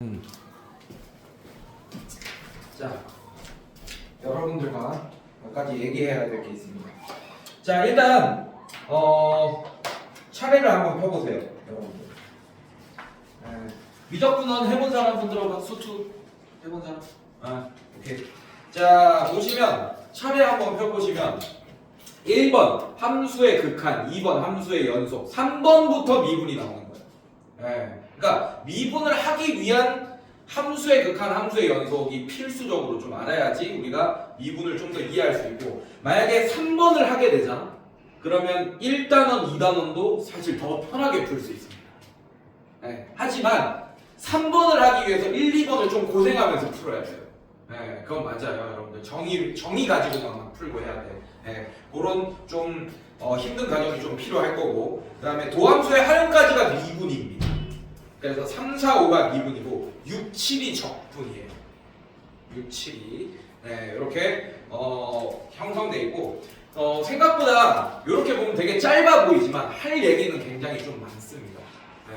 음. 자, 여러분들과 몇 가지 얘기해야 될 게 있습니다. 자, 일단 차례를 한번 펴보세요, 여러분들. 미적분원 해본 사람 분들하고 박수 투 해본 사람? 오케이. 자, 보시면 차례 한번 펴보시면 1번 함수의 극한, 2번 함수의 연속, 3번부터 미분이 나오는 거예요. 그러니까 미분을 하기 위한 함수의 극한, 함수의 연속이 필수적으로 좀 알아야지 우리가 미분을 좀 더 이해할 수 있고, 만약에 3번을 하게 되잖아? 그러면 1단원, 2단원도 사실 더 편하게 풀 수 있습니다. 하지만 3번을 하기 위해서 1, 2번을 좀 고생하면서 풀어야 돼요. 그건 맞아요, 여러분들. 정의 가지고만 풀고 해야 돼. 그런 좀 힘든 과정이 좀 필요할 거고, 그 다음에 도함수의 하연까지가 미분입니다. 그래서 3, 4, 5가 미분이고 6, 7이 적분이에요. 6, 7이 이렇게 형성되어 있고, 생각보다 이렇게 보면 되게 짧아 보이지만 할 얘기는 굉장히 좀 많습니다.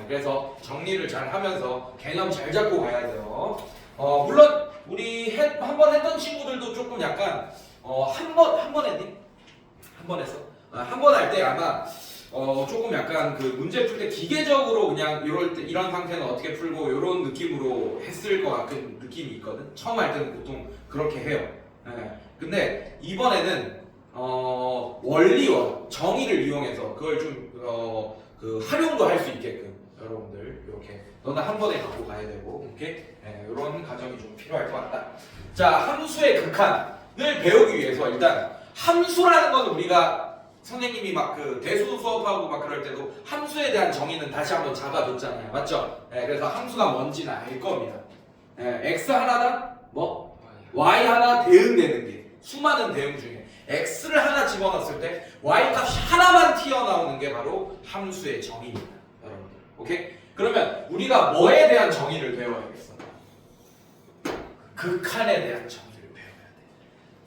그래서 정리를 잘 하면서 개념 잘 잡고 가야 돼요. 물론 우리 한 번 했던 친구들도 조금 약간 한 번 했니? 한 번 했어? 한 번 할 때 아마 조금 약간 그 문제 풀 때 기계적으로 그냥 이런 상태는 어떻게 풀고 이런 느낌으로 했을 것 같은 느낌이 있거든. 처음 할 때는 보통 그렇게 해요. 근데 이번에는 원리와 정의를 이용해서 그걸 좀 그 활용도 할 수 있게끔 여러분들 이렇게 너는 한 번에 갖고 가야 되고, 이렇게 이런 과정이 좀 필요할 것 같다. 자, 함수의 극한을 배우기 위해서 일단 함수라는 건 우리가 선생님이 막 그 대수 수업하고 막 그럴 때도 함수에 대한 정의는 다시 한번 잡아줬잖아요, 맞죠? 그래서 함수가 뭔지는 알 겁니다. x 하나당 뭐 y 하나 대응되는 게, 수많은 대응 중에 x를 하나 집어넣었을 때 y 값이 하나만 튀어나오는 게 바로 함수의 정의입니다, 여러분들. 오케이? 그러면 우리가 뭐에 대한 정의를 배워야겠어? 극한에 대한 정의를 배워야 돼.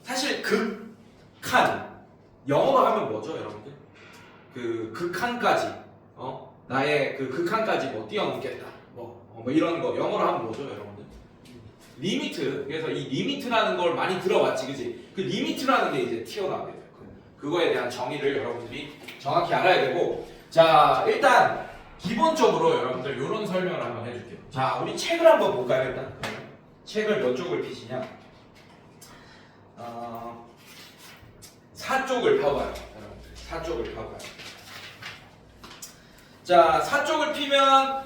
사실 극한, 영어로 하면 뭐죠, 여러분들? 그 극한까지, 나의 그 극한까지 뭐 뛰어넘겠다, 뭐 이런 거 영어로 하면 뭐죠, 여러분들? 리미트. 그래서 이 리미트라는 걸 많이 들어봤지, 그지? 그 리미트라는 게 이제 튀어나오게 돼요. 그거에 대한 정의를 여러분들이 정확히 알아야 되고, 자, 일단 기본적으로 여러분들 이런 설명을 한번 해줄게요. 자, 우리 책을 한번 볼까요, 일단? 책을 몇 쪽을 피시냐? 4쪽을 펴봐요, 여러분들. 4쪽을 펴봐요. 자, 4쪽을 피면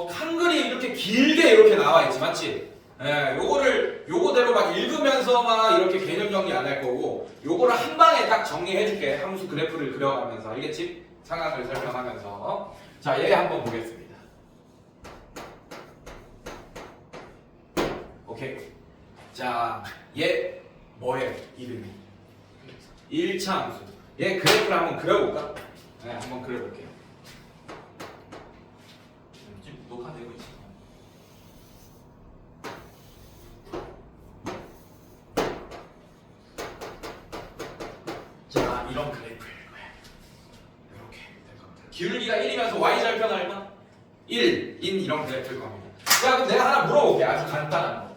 한글이 이렇게 길게 이렇게 나와 있지, 맞지? 요거대로 막 읽으면서 막 이렇게 개념 정리 안 할 거고, 요거를 한 방에 딱 정리해 줄게. 함수 그래프를 그려가면서, 알겠지? 상황을 설명하면서. 자, 얘 한번 보겠습니다. 오케이. 자, 얘 뭐예요? 이름이 1차 함수. 얘 그래프를 한번 그려볼까? 한번 그려볼게요. 지금 녹화되고 있어. 자, 이런 그래프일 거야. 이렇게 될 겁니다. 기울기가 1이면서 y절편 얼마? 1인 이런 그래프일 겁니다. 자, 그럼 내가 하나 물어볼게. 아주 간단한 거.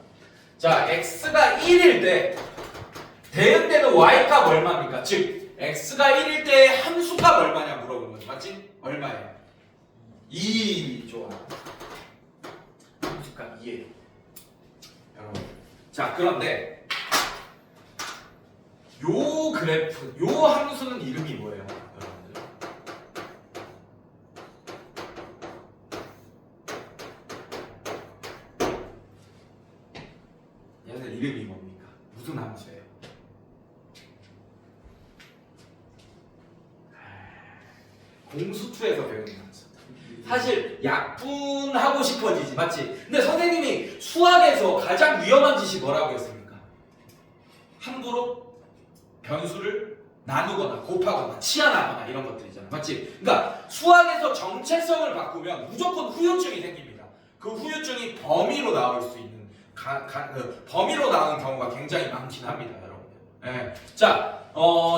자, x가 1일 때 대응되는 y값 얼마입니까? 즉, x가 1일 때 함수값 얼마냐 물어보는 거지, 맞지? 얼마예요? 2. 좋아. 함수값 2예요, 여러분. 자, 그런데 요 그래프, 요 함수는 이름이 뭐예요, 여러분들? 얘는 이름이 뭡니까? 무슨 함수예요? 공수투에서 배우는 함수. 사실 약분하고 싶어지지, 맞지? 근데 선생님이 수학에서 가장 위험한 짓이 뭐라고 했습니까? 함부로 변수를 나누거나 곱하거나 치환하거나 이런 것들이잖아, 맞지? 그러니까 수학에서 정체성을 바꾸면 무조건 후유증이 생깁니다. 그 후유증이 범위로 나올 수 있는 범위로 나오는 경우가 굉장히 많긴 합니다, 여러분들. 자,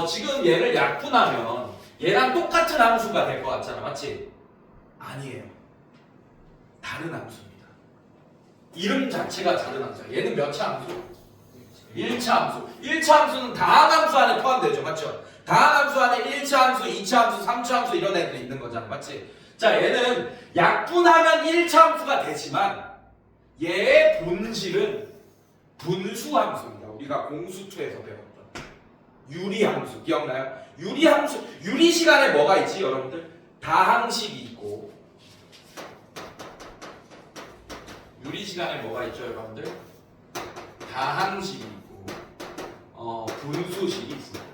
지금 얘를 약분하면 얘랑 똑같은 함수가 될 것 같잖아, 맞지? 아니에요. 다른 함수입니다. 이름 자체가 다른 함수야. 얘는 몇 차 함수? 1차 함수. 1차 함수는 다항함수 안에 포함되죠. 맞죠? 다항함수 안에 1차 함수, 2차 함수, 3차 함수 이런 애들이 있는 거잖아. 맞지? 자, 얘는 약분하면 1차 함수가 되지만 얘의 본질은 분수함수입니다. 우리가 공수투에서 배웠던 유리함수 기억나요? 유리함수, 유리식 안에 뭐가 있지 여러분들? 다항식이 있고 유리식 안에 뭐가 있죠 여러분들? 다항식이 있고 분수식이 있습니다.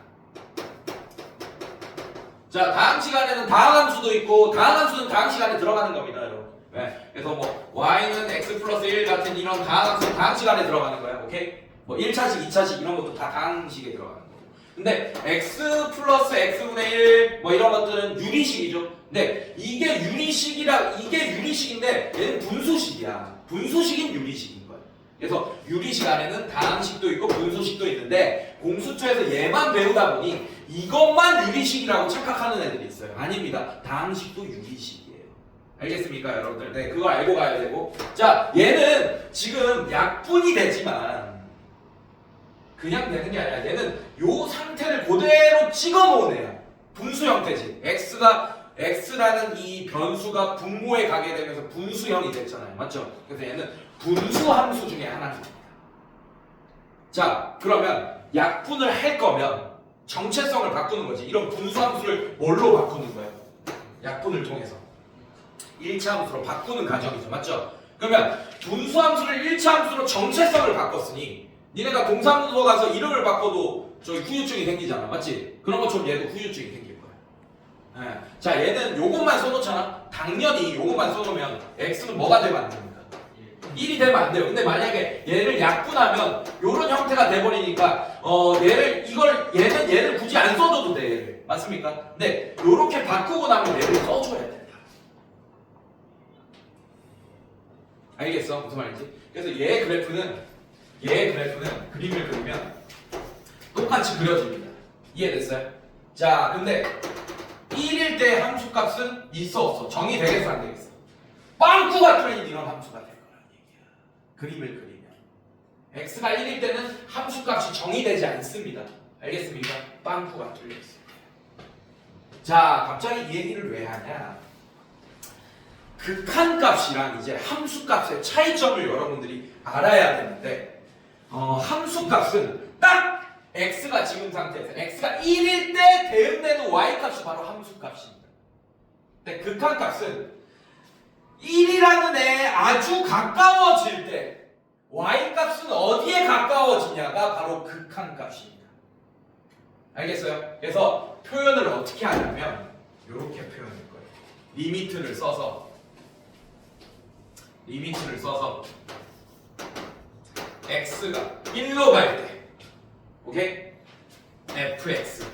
자, 다항식 안에는 다항함수도 있고 다항함수는 다항식 안에 들어가는 겁니다 여러분. 네. 그래서 뭐 y는 x 플러스 1 같은 이런 다항함수는 다항식 안에 들어가는 거야. 오케이? 뭐 1차식, 2차식 이런 것도 다 다항식에 들어가는 거고. 근데 x 플러스 x분의 1 뭐 이런 것들은 유리식이죠. 근데 이게 유리식인데 얘는 분수식이야. 분수식인 유리식인 거야. 그래서 유리식 안에는 다항식도 있고 분수식도 있는데 공수처에서 얘만 배우다 보니 이것만 유리식이라고 착각하는 애들이 있어요. 아닙니다. 다항식도 유리식이에요. 알겠습니까 여러분들? 네, 그걸 알고 가야 되고. 자, 얘는 지금 약분이 되지만 그냥 되는 게 아니라 얘는 요 상태를 그대로 찍어 놓은 애야. 분수 형태지. x라는 이 변수가 분모에 가게 되면서 분수형이 됐잖아요. 맞죠? 그래서 얘는 분수 함수 중에 하나인 겁니다. 자, 그러면 약분을 할 거면 정체성을 바꾸는 거지. 이런 분수 함수를 뭘로 바꾸는 거예요? 약분을 통해서 1차 함수로 바꾸는 과정이죠. 맞죠? 그러면 분수 함수를 1차 함수로 정체성을 바꿨으니 니네가 동사무소 가서 이름을 바꿔도 저기 후유증이 생기잖아. 맞지? 그런 것처럼 얘도 후유증이 생길 거야. 네. 자, 얘는 요것만 써놓잖아. 당연히 요것만 써놓으면 x는 뭐가 되면 안 됩니다. 1이 되면 안 돼요. 근데 만약에 얘를 약분하면 요런 형태가 돼버리니까 얘를 굳이 안 써줘도 돼. 얘를. 맞습니까? 근데 요렇게 바꾸고 나면 얘를 써줘야 된다. 알겠어? 무슨 말인지? 그래서 얘 그래프는 그림을 그리면 똑같이 그려집니다. 이해됐어요? 자, 근데 1일 때 함수값은 있어 없어? 정의되겠어 안 되겠어? 빵꾸가 뚫린 이런 함수가 될 거란 얘기야. 그림을 그리면 x가 1일 때는 함수값이 정의되지 않습니다. 알겠습니까? 빵꾸가 뚫려 있어요. 자, 갑자기 이 얘기를 왜 하냐? 극한값이랑 이제 함수값의 차이점을 여러분들이 알아야 되는데 함수값은 딱 x가 지금 상태에서 x가 1일 때 대응되는 y값이 바로 함수값입니다. 근데 극한값은 1이라는 애에 아주 가까워질 때 y값은 어디에 가까워지냐가 바로 극한값입니다. 알겠어요? 그래서 표현을 어떻게 하냐면 이렇게 표현할 거예요. 리미트를 써서 x가 1로 갈 때, 오케이? fx.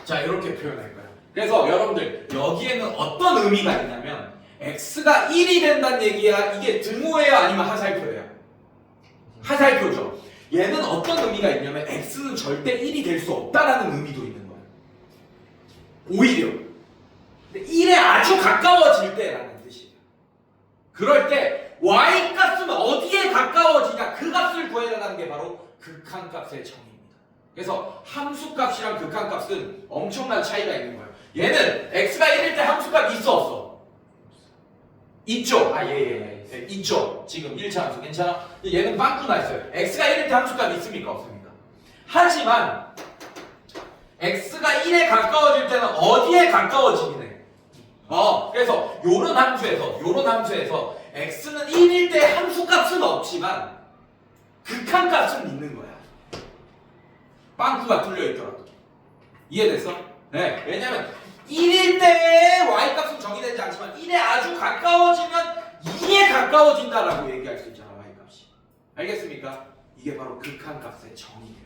자, 이렇게 표현할 거야. 그래서 여러분들 여기에는 어떤 의미가 있냐면 x가 1이 된다는 얘기야. 이게 등호예요, 아니면 하살표예요? 하살표죠. 얘는 어떤 의미가 있냐면 x는 절대 1이 될 수 없다라는 의미도 있는 거야. 오히려. 근데 1에 아주 가까워질 때라는 뜻이에요. 그럴 때 y 값은 어디에 가까워지냐 그 값을 구해내는 게 바로 극한값의 정의입니다. 그래서 함수값이랑 극한값은 엄청난 차이가 있는 거예요. 얘는 x가 1일 때 함수값 있어 없어? 있죠? 예, 있죠. 지금 1차 함수 괜찮아? 얘는 빵꾸 나 있어요. x가 1일 때 함수값 있습니까? 없습니까? 하지만 x가 1에 가까워질 때는 어디에 가까워지긴 해? 그래서 요런 함수에서 x는 1일 때 함수값은 없지만 극한값은 있는 거야. 빵꾸가 뚫려 있더라도. 이해됐어? 네. 왜냐면 1일 때 y값은 정의되지 않지만 1에 아주 가까워지면 2에 가까워진다라고 얘기할 수 있잖아. y값이. 알겠습니까? 이게 바로 극한값의 정의예요.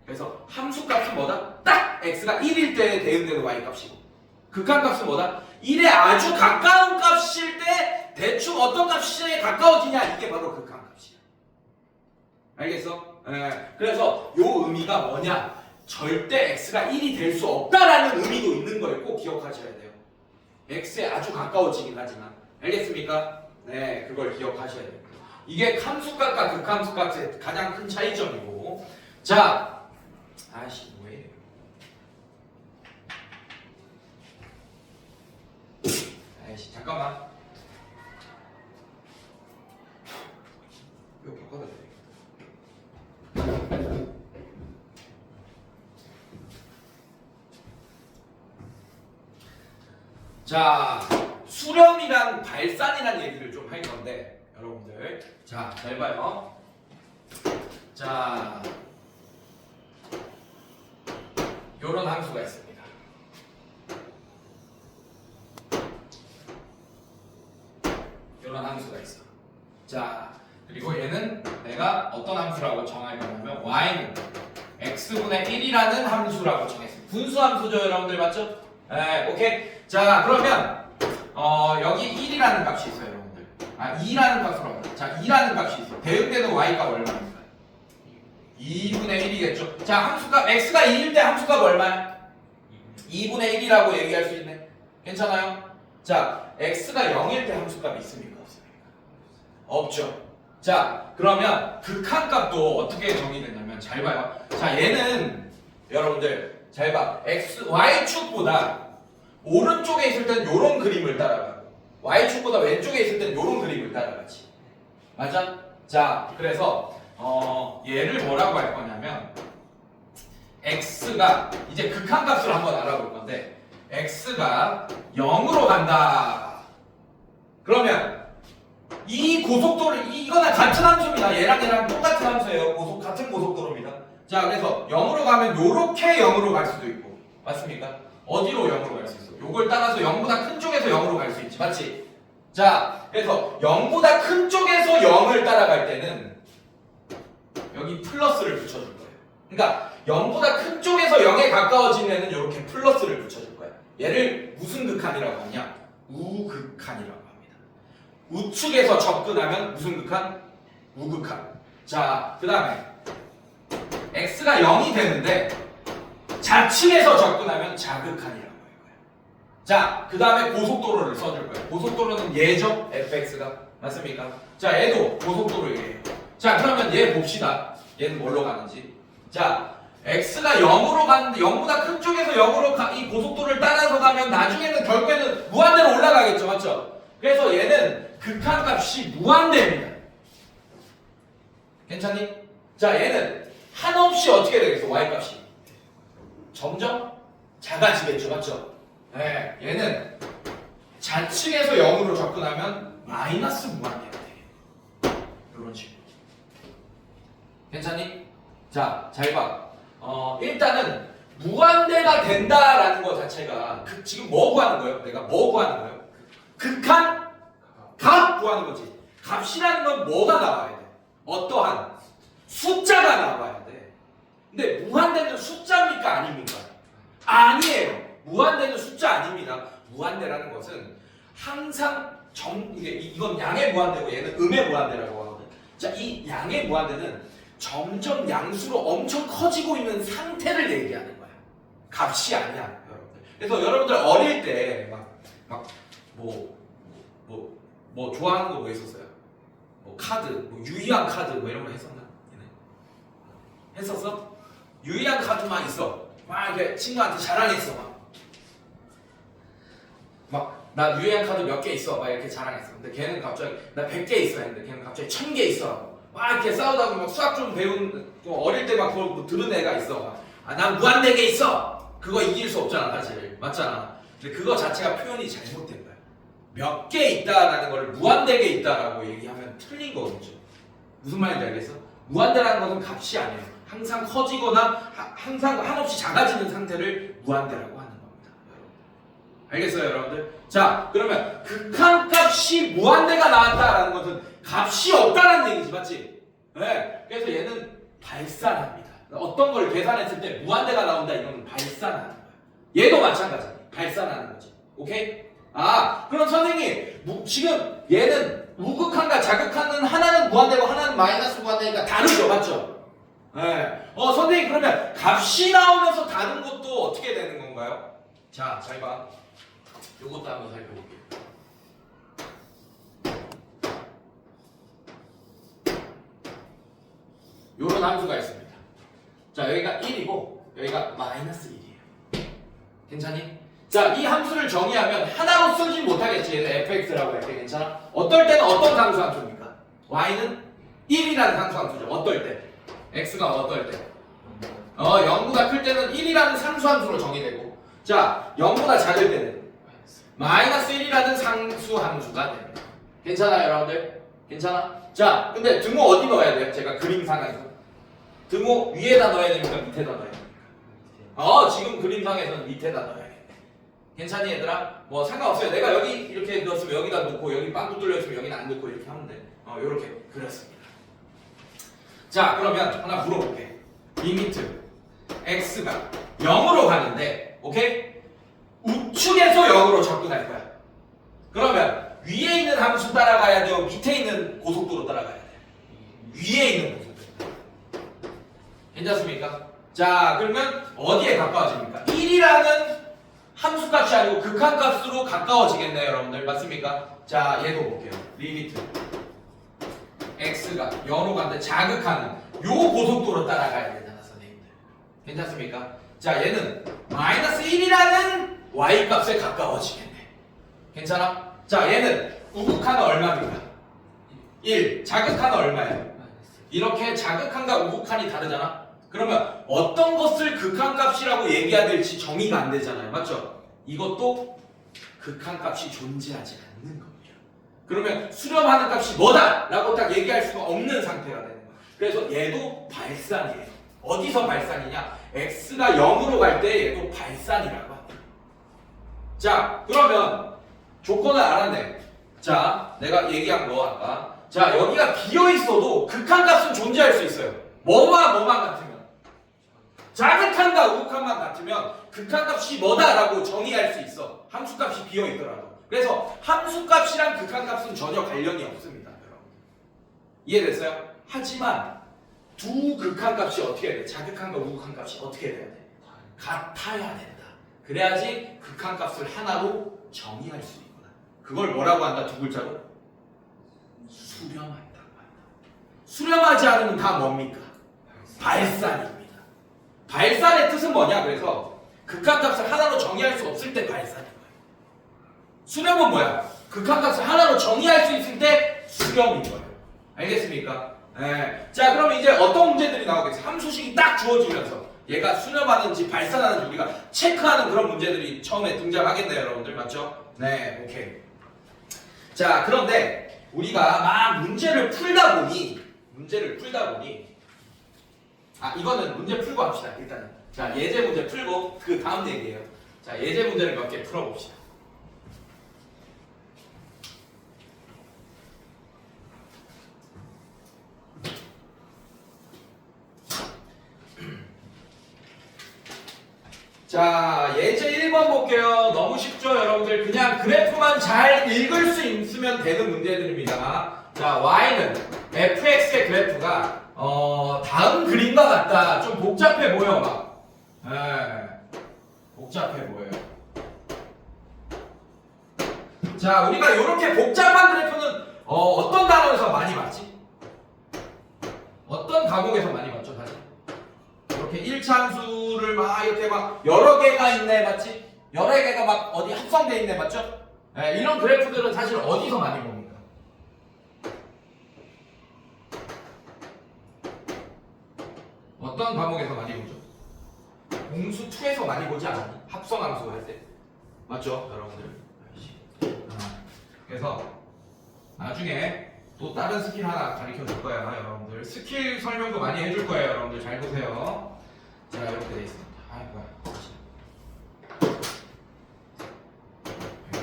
그래서 함수값은 뭐다? 딱 x가 1일 때 대응되는 y값이고 극한값은 뭐다? 1에 아주 가까운 값일 때 대충 어떤 값이 가까워지냐 이게 바로 극한값이야. 알겠어? 그래서 요 의미가 뭐냐? 절대 x가 1이 될 수 없다라는 의미도 있는 걸 꼭 기억하셔야 돼요. x에 아주 가까워지긴 하지만 알겠습니까? 네, 그걸 기억하셔야 돼요. 이게 함수값과 극함수값의 가장 큰 차이점이고. 자, 아이씨 뭐해? 아이씨 잠깐만. 이거 바꿔야 돼. 자, 수렴이랑 발산이란 얘기를 좀 할 건데 여러분들 자, 잘 봐요. 자, 요런 함수가 있습니다. 요런 함수가 있어. 자, 그리고 얘는 내가 어떤 함수라고 정할 거냐면 y는 x분의 1이라는 함수라고 정했습니다. 분수 함수죠, 여러분들 맞죠? 네, 오케이. 자, 그러면 여기 1이라는 값이 있어요, 여러분들. 2라는 값으로 합니다. 자, 2라는 값이 있어요. 대응되는 y값 얼마입니까? 2분의 1이겠죠. 자, 함수값 x가 2일 때 함수값 얼마야? 2분의 1이라고 얘기할 수 있네. 괜찮아요? 자, x가 0일 때 함수값이 있습니까? 없습니까? 없죠. 자, 그러면 극한값도 어떻게 정의되냐면 잘 봐요. 자, 얘는 여러분들 잘 봐. y축보다 오른쪽에 있을 땐 요런 그림을 따라가고 y축보다 왼쪽에 있을 땐 요런 그림을 따라가지. 맞아? 자, 그래서 얘를 뭐라고 할 거냐면 x가 이제 극한값을 한번 알아볼 건데 x가 0으로 간다. 그러면 이 고속도로 이거는 같은 함수입니다. 얘랑 똑같은 함수예요. 같은 고속도로입니다. 자, 그래서 0으로 가면 요렇게 0으로 갈 수도 있고 맞습니까? 어디로 0으로 갈 수 있어? 요걸 따라서 0보다 큰 쪽에서 0으로 갈 수 있지. 맞지? 자, 그래서 0보다 큰 쪽에서 0을 따라갈 때는 여기 플러스를 붙여줄 거예요. 그러니까 0보다 큰 쪽에서 0에 가까워진 애는 이렇게 플러스를 붙여줄 거예요. 얘를 무슨 극한이라고 하냐? 우극한이라고 합니다. 우측에서 접근하면 무슨 극한? 우극한. 자, 그 다음에 x가 0이 되는데 좌측에서 접근하면 자극한이라고 할 거예요. 자, 그 다음에 고속도로를 써줄 거예요. 고속도로는 얘죠? fx가. 맞습니까? 자, 얘도 고속도로예요. 자, 그러면 얘 봅시다. 얘는 뭘로 가는지. 자, x가 0으로 가는데 0보다 큰 쪽에서 0으로 이 고속도로를 따라서 가면 나중에는 결국에는 무한대로 올라가겠죠. 맞죠? 그래서 얘는 극한값이 무한대입니다. 괜찮니? 자, 얘는 한없이 어떻게 되겠어? y값이 점점 작아지겠죠. 맞죠? 네, 얘는 좌측에서 0으로 접근하면 마이너스 무한대가 돼. 이런 식으로. 괜찮니? 자, 잘 봐. 일단은 무한대가 된다라는 것 자체가 지금 뭐 구하는 거예요? 내가 뭐 구하는 거예요? 극한 값 구하는 거지. 값이라는 건 뭐가 나와야 돼? 어떠한 숫자가 나와야 돼. 근데 무한대는 숫자입니까? 아닙니까? 아니에요. 무한대는 숫자 아닙니다. 무한대라는 것은 항상 이건 양의 무한대고 얘는 음의 무한대라고 하거든. 자, 이 양의 무한대는 점점 양수로 엄청 커지고 있는 상태를 얘기하는 거야. 값이 아니야, 여러분들. 그래서 여러분들 어릴 때 뭐 좋아하는 거 뭐 있었어요? 뭐 카드, 뭐 유희왕 카드 뭐 이런 거 했었나? 했었어? 유희왕 카드만 있어. 막 이렇게 친구한테 자랑했어. 나 유희왕 카드 몇 개 있어. 막 이렇게 자랑했어. 근데 걔는 갑자기 나 100개 있어 했는데 걔는 갑자기 1000개 있어. 막 이렇게 싸우다 보면 수학 좀 배운 어릴 때 막 그걸 뭐 들은 애가 있어. 난 무한대 개 있어. 그거 이길 수 없잖아, 사실. 맞잖아. 근데 그거 자체가 표현이 잘못된 거야. 몇 개 있다라는 걸 무한대 개 있다라고 얘기하면 틀린 거겠죠. 무슨 말인지 알겠어? 무한대라는 것은 값이 아니에요. 항상 커지거나 항상 한없이 작아지는 상태를 무한대라고 하는 겁니다. 알겠어요, 여러분들? 자, 그러면 극한값이 무한대가 나왔다라는 것은 값이 없다는 얘기지, 맞지? 네. 그래서 얘는 발산합니다. 어떤 걸 계산했을 때 무한대가 나온다, 이거는 발산하는 거야. 얘도 마찬가지. 발산하는 거지. 오케이? 그럼 선생님, 지금 얘는 우극한과 자극한은 하나는 무한대고 하나는 마이너스 무한대니까 다르죠, 맞죠? 네. 선생님, 그러면 값이 나오면서 다른 것도 어떻게 되는 건가요? 자, 잘 봐. 요것도 한번 살펴볼게요. 요런 함수가 있습니다. 자, 여기가 1이고 여기가 마이너스 1이에요. 괜찮니? 자, 이 함수를 정의하면 하나로 쓰진 못하겠지. 얘를 fx라고 할 때 괜찮아? 어떨 때는 어떤 상수 함수입니까? y는 1이라는 상수 함수죠. 어떨 때? x가 어떨 때? 0보다 클 때는 1이라는 상수 함수로 정의되고, 자, 0보다 작을 때는 마이너스 1이라는 상수 함수가 됩니다. 괜찮아요, 여러분들? 괜찮아? 자, 근데 등호 어디 넣어야 돼요? 제가 그림상에서 등호 위에다 넣어야 됩니까? 밑에다 넣어야 됩니까? 지금 그림상에서는 밑에다 넣어야겠네. 괜찮니, 얘들아? 뭐 상관없어요. 내가 여기 이렇게 넣었으면 여기다 놓고, 여기 빵꾸 뚫려 있으면 여기는 안 넣고 이렇게 하면 돼. 요렇게 그렸습니다. 자, 그러면 하나 물어볼게. 리미트 x가 0으로 가는데, 오케이? 우측에서 0으로 접근할 거야. 그러면 위에 있는 함수 따라가야 돼요? 밑에 있는 고속도로 따라가야 돼? 위에 있는 고속도로. 괜찮습니까? 자, 그러면 어디에 가까워집니까? 1이라는 함수값이 아니고 극한값으로 가까워지겠네요, 여러분들. 맞습니까? 자, 얘도 볼게요. 리미트 x가 0으로 가는데 자극하는 요 고속도로 따라가야 되잖아, 선생님들. 괜찮습니까? 자, 얘는 마이너스 1이라는 y값에 가까워지겠네. 괜찮아? 자, 얘는 우극한은 얼마입니까? 1. 자극한은 얼마예요? 이렇게 자극한과 우극한이 다르잖아? 그러면 어떤 것을 극한값이라고 얘기해야 될지 정의가 안 되잖아요. 맞죠? 이것도 극한값이 존재하지 않는 겁니다. 그러면 수렴하는 값이 뭐다! 라고 딱 얘기할 수가 없는 상태가 되는 거예요. 그래서 얘도 발산이에요. 어디서 발산이냐? x가 0으로 갈 때 얘도 발산이라고 합니다. 자, 그러면 조건을 알았네. 자, 내가 얘기한 거 아까. 자, 여기가 비어있어도 극한값은 존재할 수 있어요. 뭐만 같으면. 자극한과 우극한만 같으면 극한값이 뭐다라고 정의할 수 있어. 함수값이 비어있더라도. 그래서 함수값이랑 극한값은 전혀 관련이 없습니다, 여러분. 이해됐어요? 하지만 두 극한값이 어떻게 해야 돼? 자극한과 우극한값이 어떻게 돼야 돼? 같아야 된다. 그래야지 극한값을 하나로 정의할 수 있구나. 그걸 뭐라고 한다? 두 글자로? 수렴한다고 한다. 수렴하지 않으면 다 뭡니까? 발산입니다. 발산의 뜻은 뭐냐? 그래서 극한값을 하나로 정의할 수 없을 때 발산인 거예요. 수렴은 뭐야? 극한값을 하나로 정의할 수 있을 때 수렴인 거예요. 알겠습니까? 네. 자, 그럼 이제 어떤 문제들이 나오겠어요? 함수식이 딱 주어지면서 얘가 수렴하는지 발산하는지 우리가 체크하는 그런 문제들이 처음에 등장하겠네요, 여러분들. 맞죠? 네, 오케이. 자, 그런데 우리가 막 문제를 풀다 보니 이거는 문제 풀고 합시다. 일단은. 자, 예제 문제 풀고 그 다음 얘기예요. 자, 예제 문제를 몇 개 풀어봅시다. 자, 예제 1번 볼게요. 너무 쉽죠, 여러분들? 그냥 그래프만 잘 읽을 수 있으면 되는 문제들입니다. 자, y는 fx의 그래프가 다음 그림과 같다. 좀 복잡해 보여, 막. 복잡해 보여요. 자, 우리가 이렇게 복잡한 그래프는 어떤 단어에서 많이 봤지? 어떤 과목에서 많이 봤죠, 다시? 이렇게 1차함수를 막 이렇게 막 여러 개가 있네, 맞지? 여러 개가 막 어디 합성돼 있네, 맞죠? 네, 이런 그래프들은 사실 어디서 많이 봅니까? 어떤 과목에서 많이 보죠? 공수 2에서 많이 보지 않았니? 합성함수 할 때. 맞죠, 여러분들? 그래서 나중에 또 다른 스킬 하나 가르쳐 줄 거야, 여러분들. 스킬 설명도 많이 해줄 거예요, 여러분들. 잘 보세요. 자, 이렇게 돼 있습니다. 뭐야.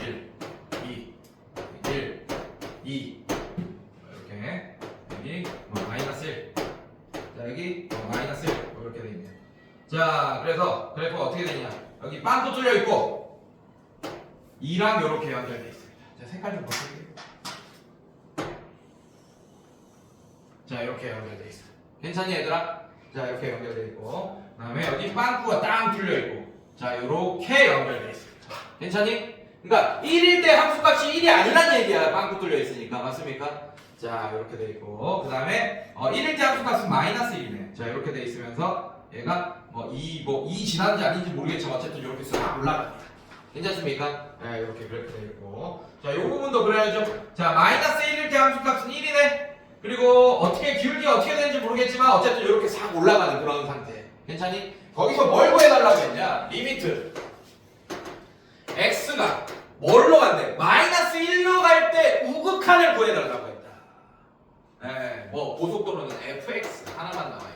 1, 2, 1, 2. 이렇게. 여기 마이너스 1. 자, 여기 마이너스 1. 이렇게 돼 있네요. 자, 그래서 그래프가 어떻게 되냐? 여기 빵도 뚫려 있고 2랑 이렇게 연결돼 있습니다. 자, 색깔 좀 바꿀게요. 자, 이렇게 연결돼 있어. 괜찮니, 얘들아? 자, 이렇게 연결돼 있고, 그 다음에 여기 빵꾸가 딱 뚫려 있고, 자, 이렇게 연결돼 있습니다. 괜찮니? 그러니까 1일 때 함수값이 1이 아니란 얘기야. 빵꾸 뚫려 있으니까. 맞습니까? 자, 이렇게 돼 있고, 그 다음에 1일 때 함수값은 마이너스 1이네. 자 이렇게 돼 있으면서 얘가 2 지났는지 아닌지 모르겠지만 어쨌든 이렇게 싹 올라갑니다. 괜찮습니까? 네, 이렇게 그렇게 돼 있고. 자, 요 부분도 그래야죠. 자, 마이너스 1일 때 함수값은 1이네. 그리고 어떻게 기울기가 어떻게 되는지 모르겠지만 어쨌든 이렇게 싹 올라가는 그런 상태. 괜찮니? 거기서 뭘 구해달라고 했냐? 리미트 x가 뭘로 간대? 마이너스 1로 갈 때 우극한을 구해달라고 했다. 네, 고속도로는 fx 하나만 나와있네.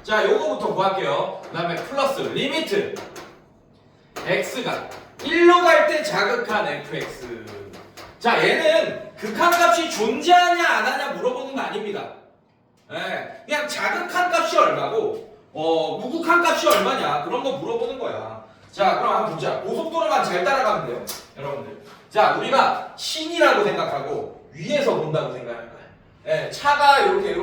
자, 요거부터 구할게요. 그 다음에 플러스 리미트 x가 1로 갈 때 자극한 fx. 자, 얘는 극한값이 존재하냐 안 하냐 물어보는 거 아닙니다. 예, 그냥 자극한 값이 얼마고 무극한 값이 얼마냐 그런 거 물어보는 거야. 자, 그럼 한번 보자. 고속도로만 잘 따라가면 돼요, 여러분들. 자, 우리가 신이라고 생각하고 위에서 본다고 생각할 거야. 예, 차가 이렇게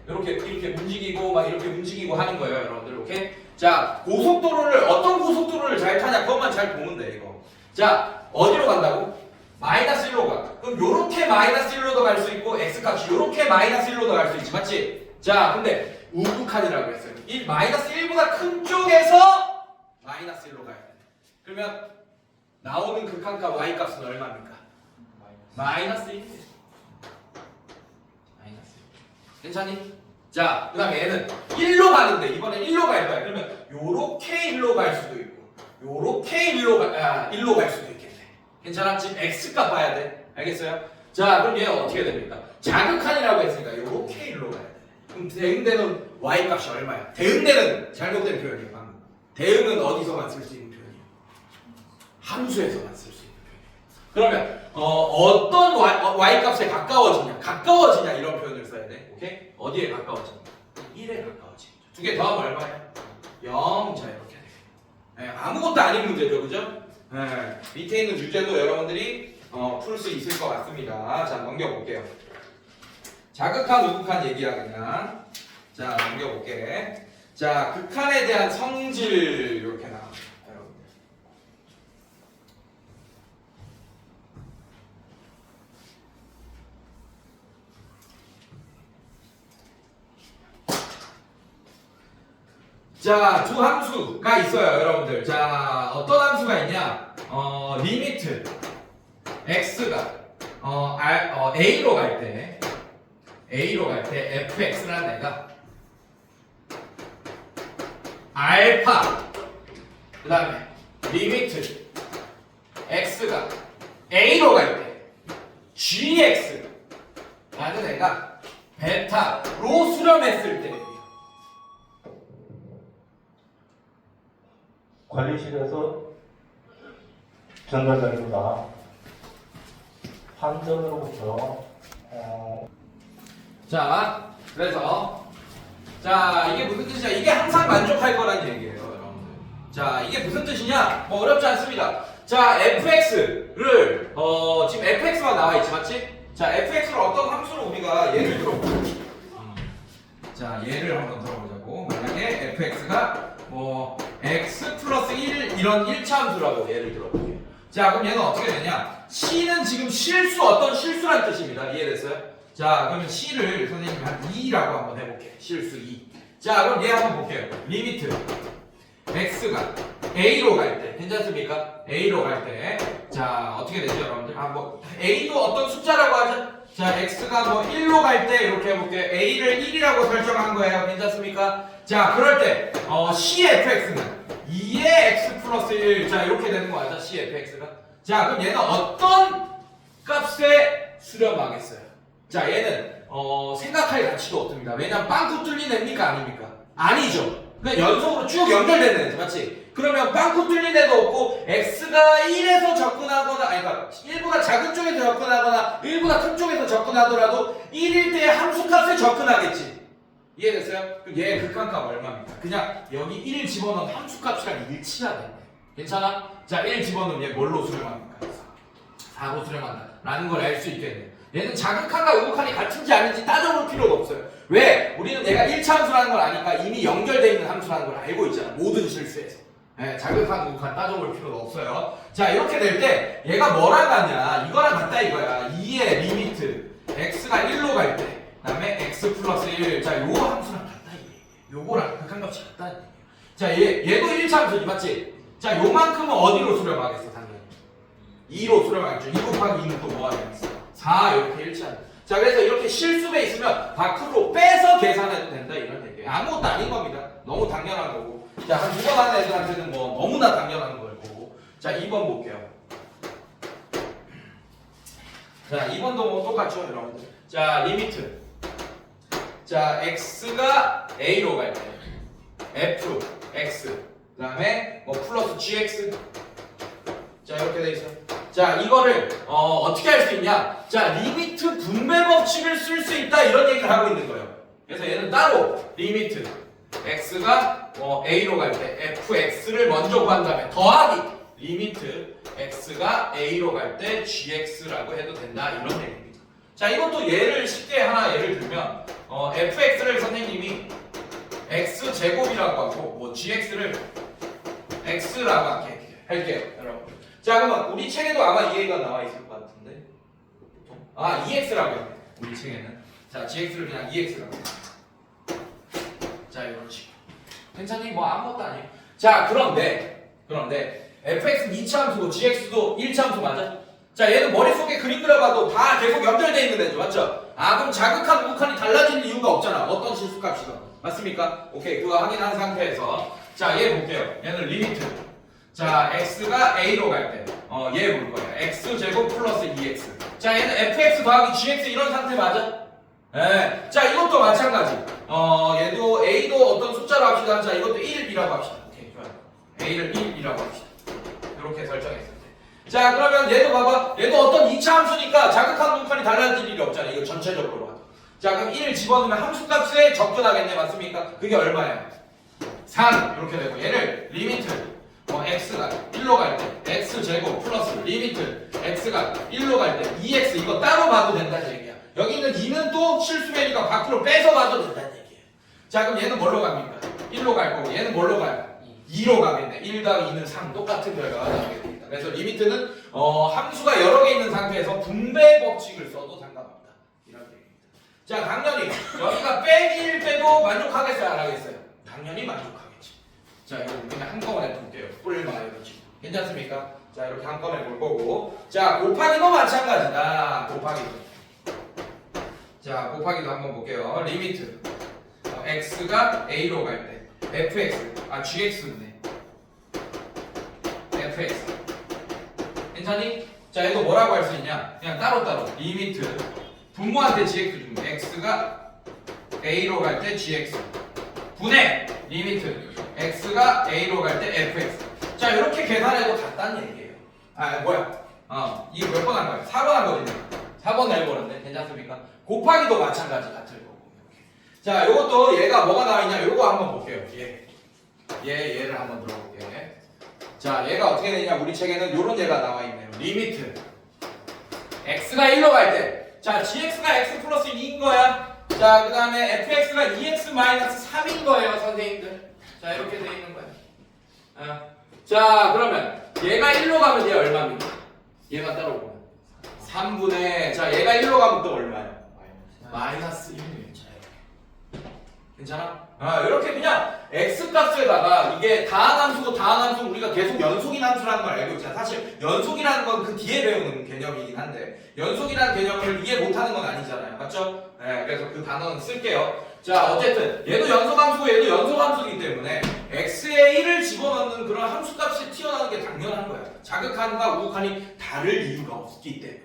움직이고 막 이렇게 움직이고 하는 거예요, 여러분들. 이렇게. 자, 고속도로를 어떤 고속도로를 잘 타냐 그것만 잘 보면 돼 이거. 자, 어디로 간다고? 마이너스 1로 가. 그럼 요렇게 마이너스 1로도 갈 수 있고 x값이 요렇게 마이너스 1로도 갈 수 있지, 맞지? 자, 근데 우극한이라고 했어요. 이 마이너스 1보다 큰 쪽에서 마이너스 1로 가야 돼. 그러면 나오는 극한값 y값은 얼마입니까? 마이너스 1. 마이너스 1. 괜찮니? 자, 그 다음에 얘는 1로 가는데 이번엔 1로 갈 거야. 그러면 요렇게 1로 갈 수도 있고 요렇게 1로 갈 수도 있겠네. 괜찮아? 지금 x값 봐야 돼. 알겠어요? 자, 그럼 얘는 어떻게 됩니까? 자극한이라고 했으니까 요렇게 1로 가야 돼. 그럼 대응되는 y값이 얼마야? 대응되는 잘못된 표현이에요. 방금. 대응은 어디서만 쓸 수 있는 표현이에요? 함수에서만 쓸 수 있는 표현이에요. 그러면 어떤 y값에 가까워지냐 이런 표현을 써야 돼. 오케이? 어디에 가까워지냐? 1에 가까워지죠. 두 개 더하면 얼마야? 0. 자, 이렇게 돼. 네, 아무것도 아닌 문제죠, 그죠? 네, 밑에 있는 주제도 여러분들이 풀 수 있을 것 같습니다. 자, 넘겨볼게요. 자극한, 우극한 얘기야 그냥. 자, 넘겨볼게. 자, 극한에 대한 성질 이렇게 나옵니다, 여러분들. 자, 두 함수가 있어요, 여러분들. 자, 어떤 함수가 있냐? 리미트 x가 a로 갈 때 fx라는 애가 알파, 그 다음에 리미트 x가 a로 갈 때 gx라는 애가 베타로 수렴했을 때. 관리실에서 전달자입니다. 환전으로부터 자, 그래서 자, 이게 무슨 뜻이야? 이게 항상 만족할 거란 얘기예요, 여러분들. 자, 이게 무슨 뜻이냐? 뭐 어렵지 않습니다. 자, fx를 지금 fx만 나와 있지, 맞지? 자, fx를 어떤 함수로 우리가 예를 들어보자. 자, 예를 한번 들어보자고. 만약에 fx가 x 플러스 1 이런 1차 함수라고 예를 들어볼게요. 자, 그럼 얘는 어떻게 되냐? c는 지금 어떤 실수란 뜻입니다. 이해됐어요? 자, 그러면 c를 선생님이 한 2라고 한번 해볼게요. 실수 2. 자, 그럼 얘 한번 볼게요. 리미트 x가 a로 갈 때, 괜찮습니까? a로 갈 때, 자, 어떻게 되죠, 여러분들? a도 어떤 숫자라고 하죠? 자, x가 1로 갈 때 이렇게 해볼게요. a를 1이라고 설정한 거예요. 괜찮습니까? 자, 그럴 때 c의 fx는 2의 x 플러스 1. 자, 이렇게 되는 거 맞아? c의 fx가. 자, 그럼 얘는 어떤 값에 수렴하겠어요? 자, 얘는 생각할 가치도 없습니다. 왜냐면 빵꾸 뚫린 애입니까? 아닙니까? 아니죠. 그냥 연속으로 쭉 연결되는 애지, 맞지? 그러면 빵꾸 뚫린 애도 없고 x가 1에서 접근하거나, 그러니까 1보다 작은 쪽에서 접근하거나 1보다 큰 쪽에서 접근하더라도 1일 때 함수값에 접근하겠지. 이해됐어요? 그럼 얘 극한값 얼마입니까? 그냥 여기 1 집어넣은 함수값이랑 일치하네. 괜찮아? 자, 1 집어넣으면 얘 뭘로 수렴합니까? 4로 수렴한다 라는 걸 알 수 있겠네. 얘는 자극한과 우극한이 같은지 아닌지 따져볼 필요가 없어요. 왜? 우리는 얘가 1차 함수라는 걸 아니까 이미 연결되어 있는 함수라는 걸 알고 있잖아. 모든 실수에서. 자극한, 우극한 따져볼 필요가 없어요. 자, 이렇게 될 때 얘가 뭐랑 같냐? 이거랑 같다 이거야. 2의 리미트 x가 1로 갈 때, 그 그다음에 x 플러스 1. 자, 요 함수랑 같다 이게. 요거랑 극한값이 같다 이게. 자, 얘도 1차 함수지 맞지? 자, 요만큼은 어디로 수렴하겠어 당연히? 2로 수렴하겠죠. 2 곱하기 2는 또 뭐가 되겠어? 4 이렇게 1차. 자, 그래서 이렇게 실수배 있으면 밖으로 빼서 계산해도 된다 이런 얘기예요. 아무것도 아닌 겁니다. 너무 당연한 거고. 자, 한 2번 하는 애들한테는 뭐 너무나 당연한 걸 거고. 자, 2번 볼게요. 자, 2번도 뭐 똑같죠, 여러분들. 자, 리미트. 자, x가 a로 갈 때 f, x. 그 다음에 뭐 플러스 gx. 자, 이렇게 돼 있어. 자, 이거를 어떻게 할 수 있냐? 자, 리미트 분배 법칙을 쓸 수 있다 이런 얘기를 하고 있는 거예요. 그래서 얘는 따로 리미트 x가 a로 갈 때 fx를 먼저 구한 다음에 더하기 리미트 x가 a로 갈 때 gx라고 해도 된다 이런 얘기입니다. 자, 이것도 예를 쉽게 하나 예를 들면 fx를 선생님이 x 제곱이라고 하고 뭐 gx를 x라고 할게요, 여러분. 자, 그러면 우리 책에도 아마 이 얘기가 나와 있을 것 같은데. 아, EX라고 해요. 우리 책에는. 자, GX를 그냥 EX라고 해요. 자, 이런 식으로. 괜찮니? 뭐 아무것도 아니에요. 자, 그런데 FX는 2차 함수고 GX도 1차 함수 맞아? 자, 얘는 머릿속에 그림 그려봐도 다 계속 연결되어 있는 애죠. 맞죠? 아, 그럼 자극한 우극한이 달라지는 이유가 없잖아. 어떤 실수값이든. 맞습니까? 오케이, 그거 확인한 상태에서. 자, 얘 볼게요. 얘는 리미트. 자, x가 a로 갈 때, 얘 볼 거야. x 제곱 플러스 2x. 자, 얘는 fx 더하기 gx 이런 상태 맞아? 예. 자, 이것도 마찬가지. 얘도 a도 어떤 숫자로 합시다. 자, 이것도 1이라고 합시다. 오케이, 좋아요. a를 1이라고 합시다. 이렇게 설정했을 때. 자, 그러면 얘도 봐봐. 얘도 어떤 2차 함수니까 자극한 분판이 달라질 일이 없잖아. 이거 전체적으로 봐도. 자, 그럼 1 집어넣으면 함수값에 접근하겠네. 맞습니까? 그게 얼마야? 3. 이렇게 되고 얘를 리미트. x가 1로 갈 때 x 제곱 플러스 리미트 x가 1로 갈 때 2x 이거 따로 봐도 된다는 얘기야. 여기 있는 2는 또 실수배니까 밖으로 빼서 봐도 된다는 얘기예요. 자, 그럼 얘는 뭘로 갑니까? 1로 갈 거고 얘는 뭘로 가요? 2로 가겠네. 1 더하기 2는 3 똑같은 결과가 나오게 됩니다. 그래서 리미트는 함수가 여러 개 있는 상태에서 분배 법칙을 써도 상관없다 이런 얘기입니다. 자, 당연히 여기가 빼기일 때도 만족하겠어요 안 하겠어요? 당연히 만족하겠지. 자, 이거 그냥 한꺼번에 볼게요. 뿔마 이런 식으로. 괜찮습니까? 자, 이렇게 한꺼번에 볼 거고. 자, 곱하기도 마찬가지다. 곱하기도. 자, 곱하기도 한번 볼게요. 리미트. x가 a로 갈 때 fx. 아, gx네. fx. 괜찮니? 자, 이거 뭐라고 할 수 있냐? 그냥 따로따로. 리미트. 분모한테 gx 주면 x가 a로 갈 때 gx. 분해. 리미트. x가 a로 갈 때 fx. 자, 이렇게 계산해도 같다는 얘기예요. 아, 뭐야? 이거 몇 번 한 거야? 4번 한 거거든요. 4번 해버렸네. 괜찮습니까? 곱하기도 마찬가지 같을 거고. 이렇게. 자, 요것도 얘가 뭐가 나와 있냐? 요거 한번 볼게요. 얘를 한번 들어볼게. 자, 얘가 어떻게 되냐? 우리 책에는 요런 얘가 나와 있네요. 리미트. x가 1로 갈 때. 자, gx가 x 플러스 2인 거야. 자, 그 다음에 fx가 2x 마이너스 3인 거예요, 선생님들. 자, 이렇게 돼 있는 거야. 자, 그러면 얘가 1로 가면 얘 얼마입니까? 얘가 따로 보면 3분의. 자, 얘가 1로 가면 또 얼마야? 마이너스 1이에요. 괜찮아? 이렇게 그냥 x값에다가 이게 다항함수고 다항함수 우리가 계속 연속인 함수라는 걸 알고 있잖아. 사실 연속이라는 건 그 뒤에 배우는 개념이긴 한데 연속이라는 개념을 이해 못하는 건 아니잖아요. 맞죠? 네, 그래서 그 단어는 쓸게요. 자, 어쨌든 얘도 연속함수고 얘도 연속함수이기 때문에 x에 1을 집어넣는 그런 함수값이 튀어나오는 게 당연한 거야. 자극한과 우극한이 다를 이유가 없기 때문에.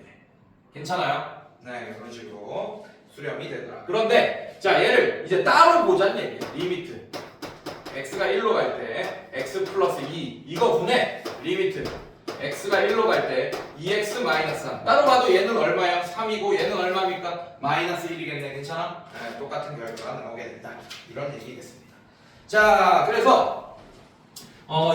괜찮아요? 네, 그런 식으로 수렴이 되더라. 그런데 자, 얘를 이제 따로 보자는 얘기예요. 리미트 x가 1로 갈 때 x 플러스 2 이거 분해 리미트 x가 1로 갈 때 2x 마이너스 3 따로 봐도 얘는 얼마야? 3이고 얘는 얼마입니까? 마이너스 1이겠네. 괜찮아? 네, 똑같은 결과가 나오게 된다. 이런 얘기겠습니다. 자, 그래서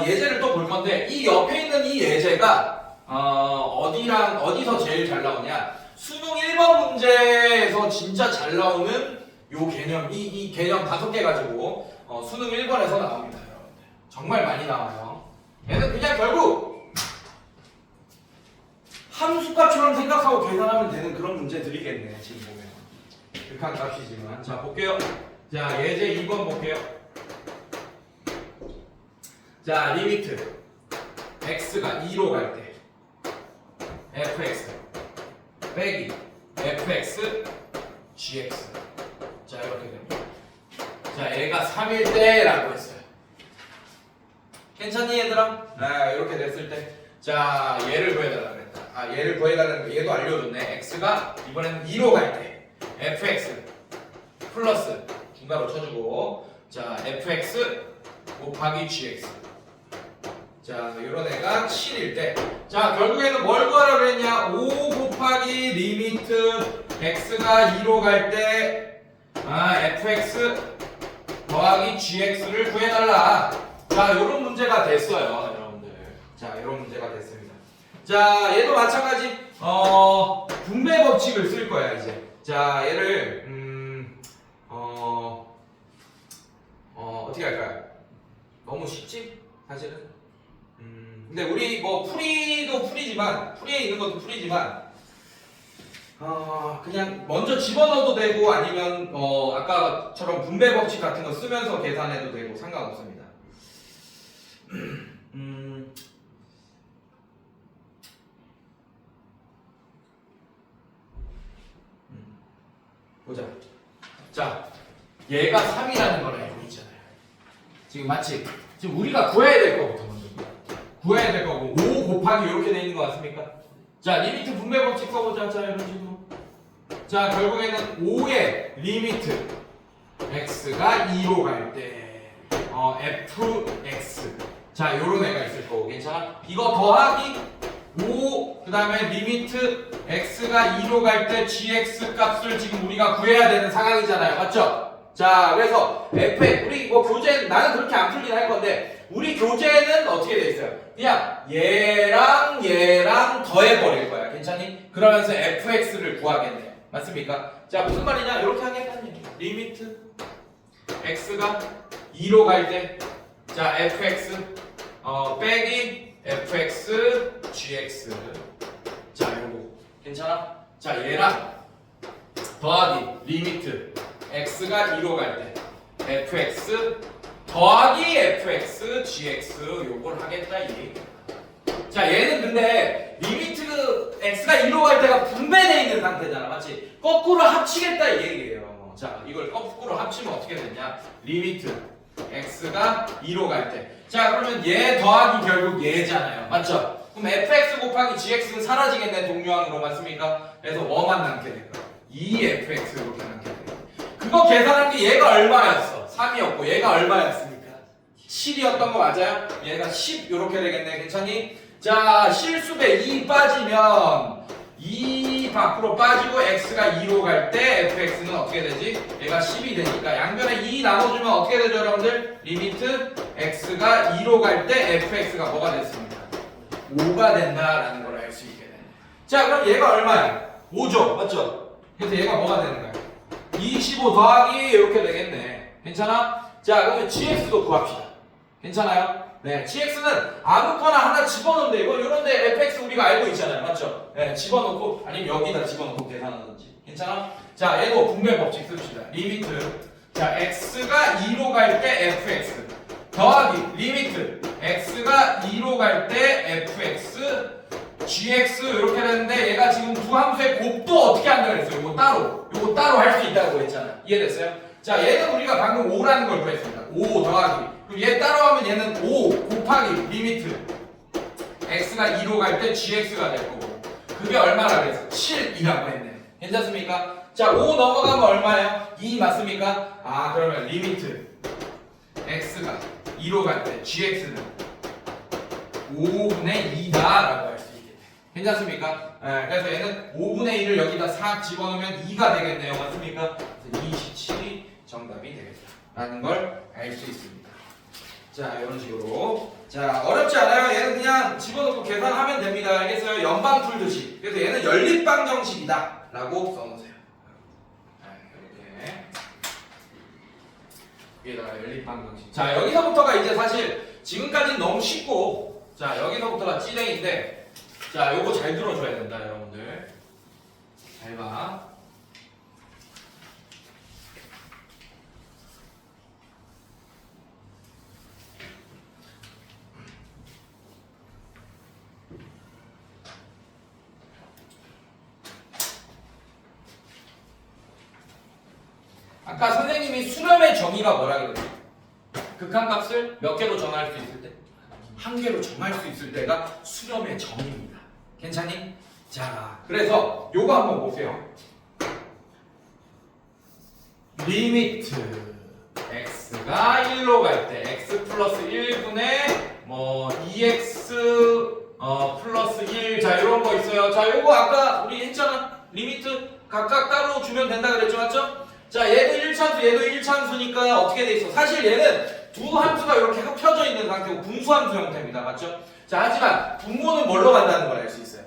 예제를 또 볼 건데 이 옆에 있는 이 예제가 어디서 제일 잘 나오냐? 수능 1번 문제에서 진짜 잘 나오는 요 개념, 이 개념 5개 가지고 수능 1번에서 나옵니다, 여러분들. 정말 많이 나와요. 얘는 그냥 결국 함수값처럼 생각하고 계산하면 되는 그런 문제들이겠네, 지금 보면. 극한 값이지만. 자, 볼게요. 자, 예제 2번 볼게요. 자, 리미트 x가 2로 갈 때 fx 빼기 fx gx. 자, 이렇게 됩니다. 자, 얘가 3일 때라고 했어요. 괜찮니 얘들아? 아, 이렇게 됐을 때, 자, 얘를 구해달라 그랬다. 아, 얘를 구해달라는 거 얘도 알려줬네. x가 이번에는 2로 갈 때 fx 플러스 중괄호 쳐주고, 자, fx 곱하기 gx. 자, 이런 애가 7일 때, 자, 결국에는 뭘 구하라 그랬냐? 5 곱하기 리미트 x가 2로 갈 때 fx 더하기 gx를 구해달라. 자, 이런 문제가 됐어요, 여러분들. 자, 이런 문제가 됐습니다. 자, 얘도 마찬가지 분배 법칙을 쓸 거야 이제. 자, 얘를 어떻게 할까요? 너무 쉽지? 사실은. 근데 우리 뭐 풀이도 풀이지만, 풀이에 있는 것도 풀이지만, 그냥 먼저 집어넣어도 되고 아니면 아까처럼 분배 법칙 같은 거 쓰면서 계산해도 되고 상관없습니다. 보자. 자, 얘가 3이라는 걸 알고 있잖아요. 지금 마치 지금 우리가 구해야 될 거부터 먼저 구해야 될 거고, 5 곱하기 이렇게 돼 있는 거 같습니까? 자, 리미트 분배 법칙 써보자. 자, 이런 식으로. 자, 결국에는 5의 리미트 x가 2로 갈 때 fx. 자, 요런 애가 있을 거고, 괜찮아? 이거 더하기 5, 그 다음에 리미트 x가 2로 갈 때 gx 값을 지금 우리가 구해야 되는 상황이잖아요. 맞죠? 자, 그래서 우리 뭐 교재, 나는 그렇게 안 풀긴 할 건데, 우리 교재는 어떻게 돼 있어요? 그냥 얘랑 얘랑 더해버릴 거야. 괜찮니? 그러면서 fx를 구하겠네. 맞습니까? 자, 무슨 말이냐? 이렇게 하겠다는 얘기. 리미트 x가 2로 갈 때, 자, fx 빼기 fx gx. 자, 요거 괜찮아? 자, 얘랑 더하기 리미트 x가 2로 갈 때 fx 더하기 fx gx 요걸 하겠다 이 얘기야. 자, 얘는 근데 리미트 x가 2로 갈 때가 분배되어 있는 상태잖아. 맞지? 거꾸로 합치겠다 이 얘기예요. 자, 이걸 거꾸로 합치면 어떻게 되냐? 리미트 x가 2로 갈 때, 자, 그러면 얘 더하기 결국 얘잖아요. 맞죠? 그럼 fx 곱하기 gx는 사라지겠네, 동류항으로. 맞습니까? 그래서 뭐만 남게 될까? 2fx 이렇게 남게 돼요. 그거 계산한 게 얘가 얼마였어? 3이었고 얘가 얼마였습니까? 7이었던 거 맞아요? 얘가 10 이렇게 되겠네. 괜찮니? 자, 실수배 2 빠지면 2 밖으로 빠지고 x가 2로 갈 때 fx는 어떻게 되지? 얘가 10이 되니까 양변에 2 나눠주면 어떻게 되죠, 여러분들? 리미트 x가 2로 갈 때 fx가 뭐가 됐습니다? 5가 된다라는 걸 알 수 있게 되네. 자, 그럼 얘가 얼마야? 5죠, 맞죠? 그래서 얘가 뭐가 되는 거야? 25 더하기 이렇게 되겠네. 괜찮아? 자, 그러면 gx도 구합시다. 괜찮아요? 네, gx는 아무거나 하나 집어넣으면 돼. 이거 이런데 fx 우리가 알고 있잖아요. 맞죠? 네, 집어넣고 아니면 여기다 집어넣고 계산하든지. 괜찮아? 자, 얘도 분배 법칙 씁시다. 리미트, 자, x가 2로 갈 때 fx 더하기 리미트 x가 2로 갈 때 fx gx 이렇게 되는데, 얘가 지금 두 함수의 곱도 어떻게 한다고 그랬어요? 요거 따로 할 수 있다고 했잖아. 이해됐어요? 자, 얘는 우리가 방금 5라는 걸 구했습니다. 5 더하기, 그럼 얘 따로 하면 얘는 5 곱하기 리미트 x가 2로 갈 때 gx가 될 거고, 그게 얼마나 그랬어? 7이라고 했네. 괜찮습니까? 자, 5 넘어가면 얼마예요? 2 맞습니까? 아, 그러면 리미트 x가 2로 갈 때 gx는 5분의 2다 라고 할 수 있겠네. 괜찮습니까? 네, 그래서 얘는 5분의 1을 여기다 4 집어넣으면 2가 되겠네요. 맞습니까? 그래서 27이 정답이 되겠다 라는 걸 알 수 있습니다. 자, 이런 식으로. 자, 어렵지 않아요. 얘는 그냥 집어넣고 계산하면 됩니다. 알겠어요? 연방 풀듯이. 그래서 얘는 연립방정식이다 라고 써놓으세요. 이렇게 위에다가 연립방정식. 자, 여기서부터가 이제 사실 지금까지는 너무 쉽고, 자, 여기서부터가 찌랭인데, 자, 요거 잘 들어줘야 된다, 여러분들. 잘 봐. 아까 선생님이 수렴의 정의가 뭐라 그랬지? 극한값을 몇 개로 정할 수 있을 때? 한 개로 정할 수 있을 때가 수렴의 정의입니다. 괜찮니? 자, 그래서 요거 한번 볼게요. 리미트 x가 1로 갈 때 x 플러스 1분의 뭐 2x 플러스 1. 자, 요런 거 있어요. 자, 요거 아까 우리 했잖아. 리미트 각각 따로 주면 된다 그랬죠, 맞죠? 자, 얘도 1차수, 얘도 1차수니까 어떻게 돼 있어? 사실 얘는 두 함수가 이렇게 합쳐져 있는 상태고 분수함수 형태입니다, 맞죠? 자, 하지만 분모는 뭘로 간다는 걸 알 수 있어요.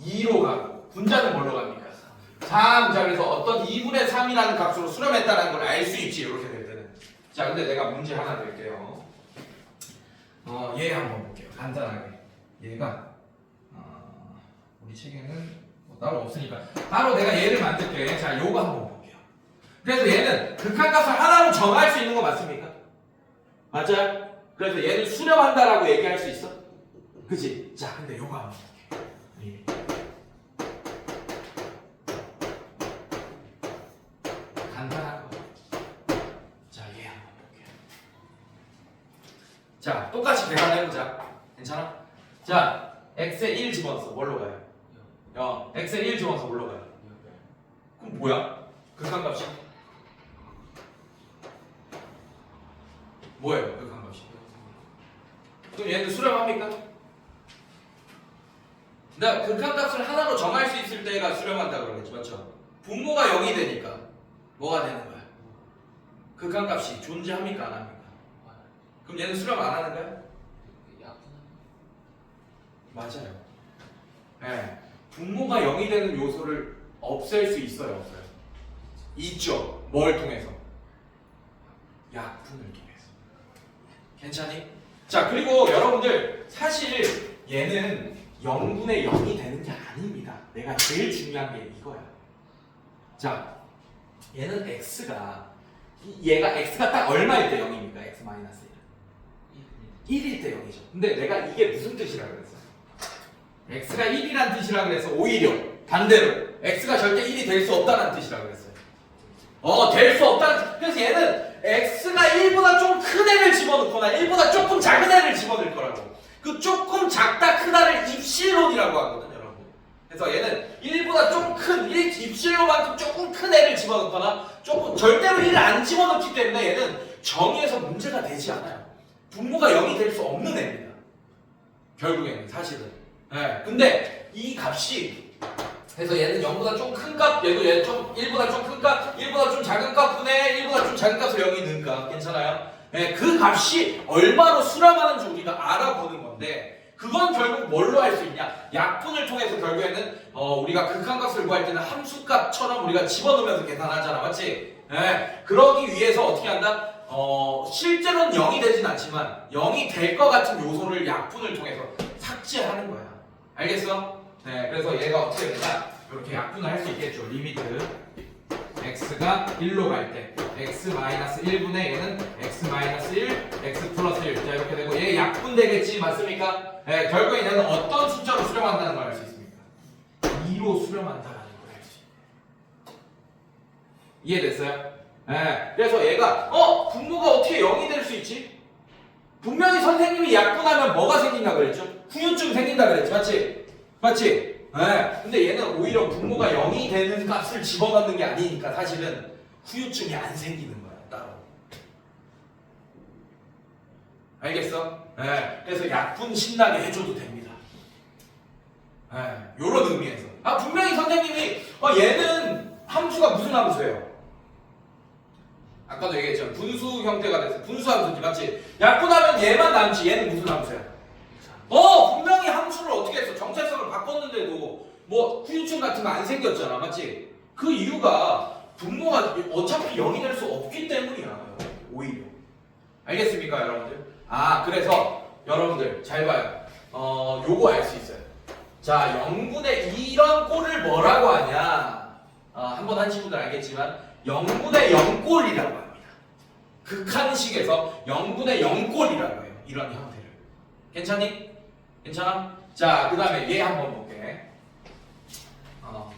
2로 가고 분자는 뭘로 갑니까? 3. 자, 그래서 어떤 2분의 3이라는 값으로 수렴했다는 걸 알 수 있지, 이렇게 될 때는. 자, 근데 내가 문제 하나 낼게요. 얘 한번 볼게요. 간단하게. 얘가 우리 책에는 뭐 따로 없으니까 따로 내가 얘를 만들게. 자, 요거 한번 볼게요. 그래서 얘는 극한값을 하나로 정할 수 있는 거 맞습니까? 맞아요? 그래서 얘를 수렴한다라고 얘기할 수 있어? 그치? 자, 근데 요거 한번 볼게요. 간단한 거. 자, 얘 한번 볼게요. 자, 똑같이 계산해보자. 괜찮아? 자, x에 1 집어넣어서 뭘로 가요? x에 1 집어넣어서 뭘로 가요? 그럼 뭐야? 극한값이? 뭐예요? 극한값이? 그럼 얘는 수렴합니까? 내가 극한값을 하나로 정할 수 있을 때가 수렴한다고 그러겠지, 맞죠? 분모가 0이 되니까 뭐가 되는 거야? 극한값이 존재합니까? 안 합니까? 그럼 얘는 수렴 안 하는 거야? 맞아요. 네. 분모가 0이 되는 요소를 없앨 수 있어요, 없어요? 있죠. 뭘 통해서? 약분을 통해서. 괜찮니? 자, 그리고 여러분들 사실 얘는 0분의 0이 되는 게 아닙니다. 내가 제일 중요한 게 이거야. 자, 얘는 얘가 x가 딱 얼마일 때 0입니까? x 마이너스 1. 1일 때 0이죠. 근데 내가 이게 무슨 뜻이라 그랬어? x가 1이란 뜻이라 그래서 오히려 반대로 x가 절대 1이 될 수 없다는 뜻이라 그랬어요. 될 수 없다는. 그래서 얘는 x가 1보다 좀 큰 애를 집어넣거나 1보다 조금 작은 애를 집어넣을 거라고. 그 조금 작다 크다를 입실론이라고 하거든요, 여러분. 그래서 얘는 1보다 좀 큰 입실론만큼 조금 큰 애를 집어넣거나 조금 절대로 1을 안 집어넣기 때문에 얘는 정의에서 문제가 되지 않아요. 분모가 0이 될 수 없는 애입니다. 결국에는 사실은. 네. 근데 이 값이 그래서 얘는 0보다 좀 큰 값, 얘는 좀 1보다 좀 큰 값, 1보다 좀 작은 값 분의 1보다 좀 작은 값을 0이 넣은 값. 괜찮아요? 네, 그 값이 얼마로 수렴하는지 우리가 알아보는 건데 그건 결국 뭘로 할 수 있냐? 약분을 통해서 결국에는 우리가 극한값을 구할 때는 함수값처럼 우리가 집어넣으면서 계산하잖아, 맞지? 네, 그러기 위해서 어떻게 한다? 실제로는 0이 되진 않지만 0이 될 것 같은 요소를 약분을 통해서 삭제하는 거야. 알겠어? 네, 그래서 얘가 어떻게 되냐? 이렇게 약분을 할 수 있겠죠. 리미트 x가 1로 갈 때 x-1분의 얘는 x-1, x 플러스 1. 자, 이렇게 되고 얘 약분되겠지, 맞습니까? 네, 결국에 얘는 어떤 숫자로 수렴한다는 걸 알 수 있습니까? 2로 수렴한다는 걸 알 수 있습니다. 이해됐어요? 네, 그래서 얘가 분모가 어떻게 0이 될 수 있지? 분명히 선생님이 약분하면 뭐가 생긴다 그랬죠? 후유증 생긴다 그랬지, 맞지? 맞지? 네. 근데 얘는 오히려 분모가 0이 되는 값을 집어넣는 게 아니니까 사실은 후유증이 안 생기는 거야, 따로. 알겠어? 네. 그래서 약분 신나게 해줘도 됩니다. 네. 요런 의미에서. 분명히 선생님이 얘는 함수가 무슨 함수예요? 아까도 얘기했지만 분수 형태가 됐어. 분수 함수지, 맞지? 약분하면 얘만 남지. 얘는 무슨 함수야? 분명히 함수를 어떻게 했어? 정체성을 바꿨는데도 뭐 후유증 같은 거 안 생겼잖아, 맞지? 그 이유가 분모가 어차피 0이 될 수 없기 때문이야, 오히려. 알겠습니까, 여러분들? 그래서 여러분들 잘 봐요. 요거 알 수 있어요. 자, 0분의 이런 꼴을 뭐라고 하냐? 한번 하신 분들 알겠지만 0분의 0꼴이라고 합니다. 극한식에서 0분의 0꼴이라고 해요. 이런 형태를. 괜찮니? 괜찮아? 자, 그 다음에 얘 한번 볼게.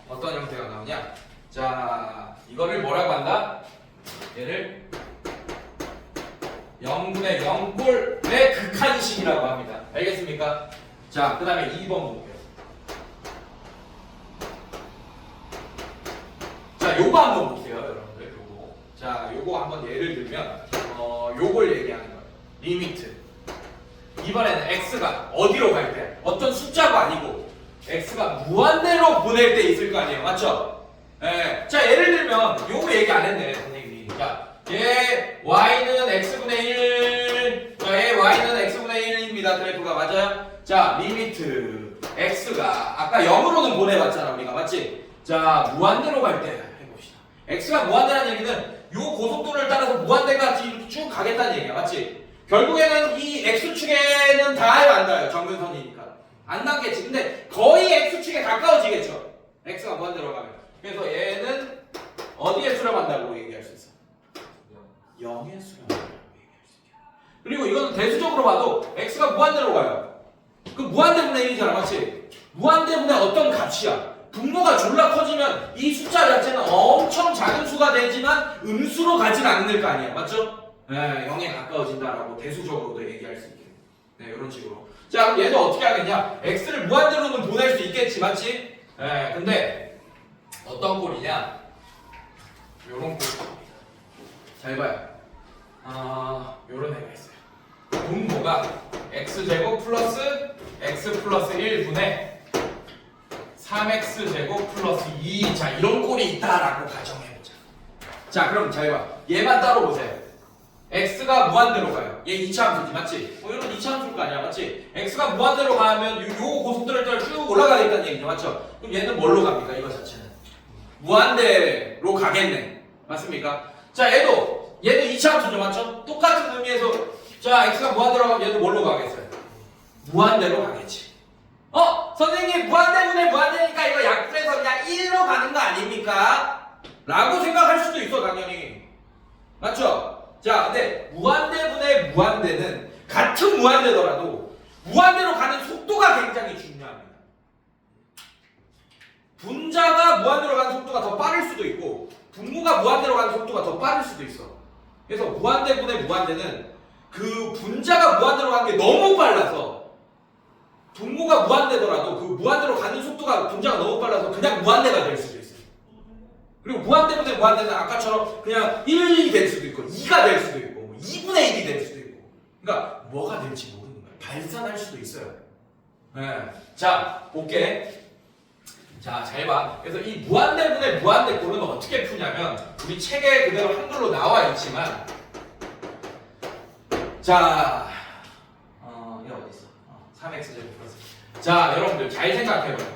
어떤 형태가 나오냐? 자, 이거를 뭐라고 한다? 얘를 0분의 0꼴의 극한식이라고 합니다. 알겠습니까? 자, 그 다음에 2번 볼게요. 자, 요거 한번 보세요, 여러분들. 요거. 자, 요거 한번 예를 들면, 요걸 얘기하는 거예요. 리미트. 이번에는 x가 어디로 갈 때? 어떤 숫자가 아니고, x가 무한대로 보낼 때 있을 거 아니에요. 맞죠? 예. 자, 예를 들면, 요거 얘기 안 했네, 선생님이. 자, 얘 y는 x분의 1. 자, 얘 y는 x분의 1입니다. 그래프가 맞아요? 자, 리미트 x가 아까 0으로는 보내봤잖아, 우리가. 맞지? 자, 무한대로 갈 때 해봅시다. x가 무한대라는 얘기는 요 고속도로를 따라서 무한대까지 이렇게 쭉 가겠다는 얘기야. 맞지? 결국에는 이 x축에는 닿아요, 안 닿아요? 정근선이니까. 안 닿겠지. 근데 거의 x축에 가까워지겠죠. x가 무한대로 가면. 그래서 얘는 어디에 수렴한다고 얘기할 수 있어? 0에 수렴한다고 얘기할 수 있게. 그리고 이거는 대수적으로 봐도 x가 무한대로 가요. 그 무한대분의 1이잖아, 맞지? 무한대분의 어떤 값이야. 분모가 졸라 커지면 이 숫자 자체는 엄청 작은 수가 되지만 음수로 가진 않을 거 아니에요, 맞죠? 네, 0에 가까워진다라고 대수적으로도 얘기할 수 있게. 네, 이런 식으로. 자, 그럼 얘도 어떻게 하겠냐? x를 무한대로는 보낼 수 있겠지, 맞지? 네, 근데 어떤 꼴이냐? 요런 꼴. 잘 봐요. 요런 애가 있어요. 분모가 x제곱 플러스 x 플러스 1분의 3x제곱 플러스 2. 자, 이런 꼴이 있다라고 가정해보자. 자, 그럼 잘 봐. 얘만 따로 보세요. x가 무한대로 가요. 얘 2차 함수지, 맞지? 이런 2차 함수일 거 아니야, 맞지? x가 무한대로 가면 요 고속도로를 따라 쭉 올라가겠다는 얘기죠, 맞죠? 그럼 얘는 뭘로 갑니까, 이거 자체는? 무한대로 가겠네. 맞습니까? 자, 얘는 2차 함수죠, 맞죠? 똑같은 의미에서 자, x가 무한대로 가면 얘도 뭘로 가겠어요? 무한대로 가겠지. 선생님, 무한대분의 무한대니까 이거 약분해서 그냥 1로 가는 거 아닙니까? 라고 생각할 수도 있어, 당연히. 맞죠? 자, 근데 무한대분의 무한대는 같은 무한대더라도 무한대로 가는 속도가 굉장히 중요합니다. 분자가 무한대로 가는 속도가 더 빠를 수도 있고 분모가 무한대로 가는 속도가 더 빠를 수도 있어. 그래서 무한대분의 무한대는 그 분자가 무한대로 가는 게 너무 빨라서 분모가 무한대더라도 그 무한대로 가는 속도가 분자가 너무 빨라서 그냥 무한대가 될 수도 있어요. 그리고 무한대분의 무한대는 아까처럼 그냥 1이 될 수도 있고 2가 될 수도 있고 2분의 1이 될 수도 있고 그러니까 뭐가 될지 모르는 거예요. 발산할 수도 있어요. 네. 자, 볼게. 자, 잘 봐. 그래서 이 무한대분의 무한대꼴은 어떻게 푸냐면 우리 책에 그대로 한글로 나와 있지만 자, 얘 어디 있어? 3x 제곱 플러스. 자, 여러분들 잘 생각해봐요.